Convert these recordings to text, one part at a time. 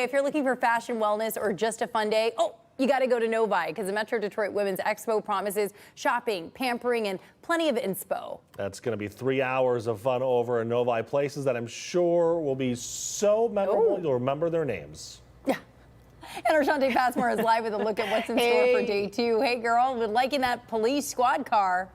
if you're looking for fashion, wellness, or just a fun day, you got to go to Novi because the Metro Detroit Women's Expo promises shopping, pampering, and plenty of inspo. That's going to be 3 hours of fun over in Novi, places that I'm sure will be so memorable you'll remember their names. Yeah. And our Shante Passmore is live with a look at what's in store for day 2. Hey, girl, been liking that police squad car.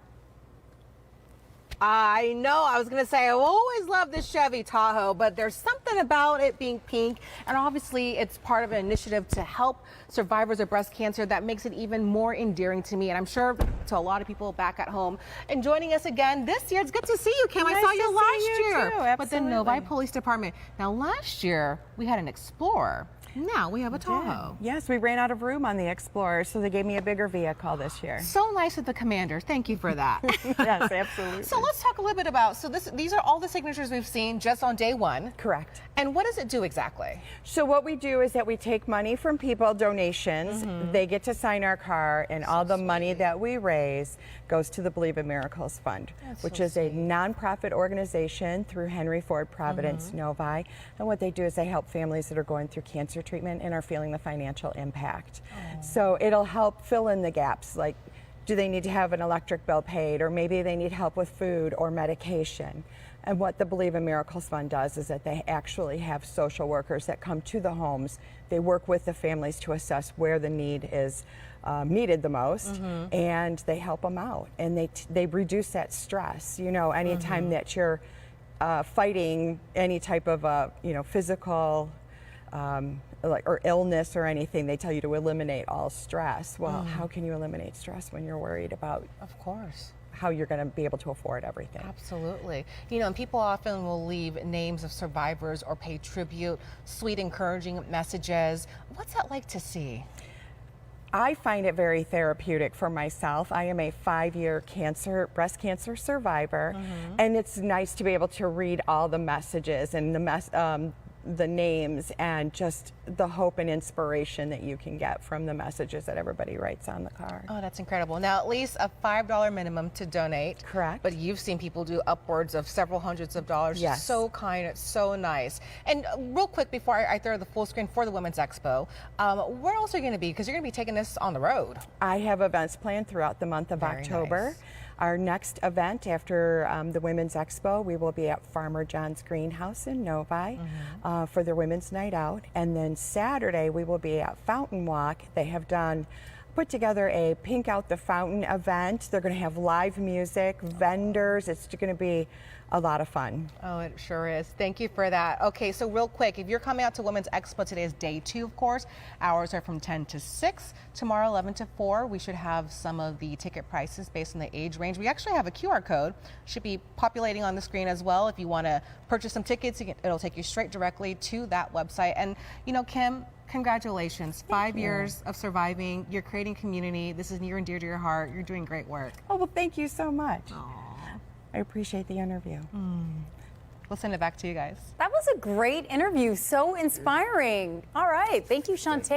I know. I was going to say, I always love this Chevy Tahoe, but there's something about it being pink. And obviously, it's part of an initiative to help survivors of breast cancer that makes it even more endearing to me. And I'm sure to a lot of people back at home. And joining us again this year, it's good to see you, Kim. Nice I saw you last year too, with the Novi Police Department. Now, last year, we had an Explorer. Now we have a Tahoe. Yes, we ran out of room on the Explorer, so they gave me a bigger vehicle this year. So nice with the Commander. Thank you for that. Yes, absolutely. So let's talk a little bit about, these are all the signatures we've seen just on day 1. Correct. And what does it do exactly? So what we do is that we take money from people, donations. They get to sign our car, and all the money that we raise goes to the Believe in Miracles Fund, which is a nonprofit organization through Henry Ford Providence Novi. And what they do is they help families that are going through cancer treatment and are feeling the financial impact. So it'll help fill in the gaps, like do they need to have an electric bill paid, or maybe they need help with food or medication. And what the Believe in Miracles Fund does is that they actually have social workers that come to the homes. They work with the families to assess where the need is needed the most, and they help them out. And they reduce that stress. You know, anytime that you're fighting any type of physical or illness or anything, they tell you to eliminate all stress. Well, how can you eliminate stress when you're worried about, of course, how you're going to be able to afford everything? Absolutely. You know, and people often will leave names of survivors or pay tribute, sweet, encouraging messages. What's that like to see? I find it very therapeutic for myself. I am a 5-year breast cancer survivor, and it's nice to be able to read all the messages and the names and just the hope and inspiration that you can get from the messages that everybody writes on the card. Oh, that's incredible. Now, at least a $5 minimum to donate. Correct. But you've seen people do upwards of several hundreds of dollars. Yes. So kind, it's so nice. And real quick, before I throw the full screen for the Women's Expo, where else are you going to be? Because you're going to be taking this on the road. I have events planned throughout the month of October. Nice. Our next event after the Women's Expo, we will be at Farmer John's Greenhouse in Novi for their Women's Night Out. And then Saturday, we will be at Fountain Walk. They have put together a Pink Out the Fountain event. They're going to have live music, vendors. It's going to be a lot of fun. Oh, it sure is. Thank you for that. Okay, so real quick, if you're coming out to Women's Expo, today is day 2, of course. Hours are from 10 to 6. Tomorrow, 11 to 4. We should have some of the ticket prices based on the age range. We actually have a QR code. Should be populating on the screen as well. If you want to purchase some tickets, it'll take you straight directly to that website. And, you know, Kim, congratulations. 5 years of surviving. You're creating community. This is near and dear to your heart. You're doing great work. Oh, well, thank you so much. Aww. I appreciate the interview. We'll send it back to you guys. That was a great interview. So inspiring. All right. Thank you, Shante.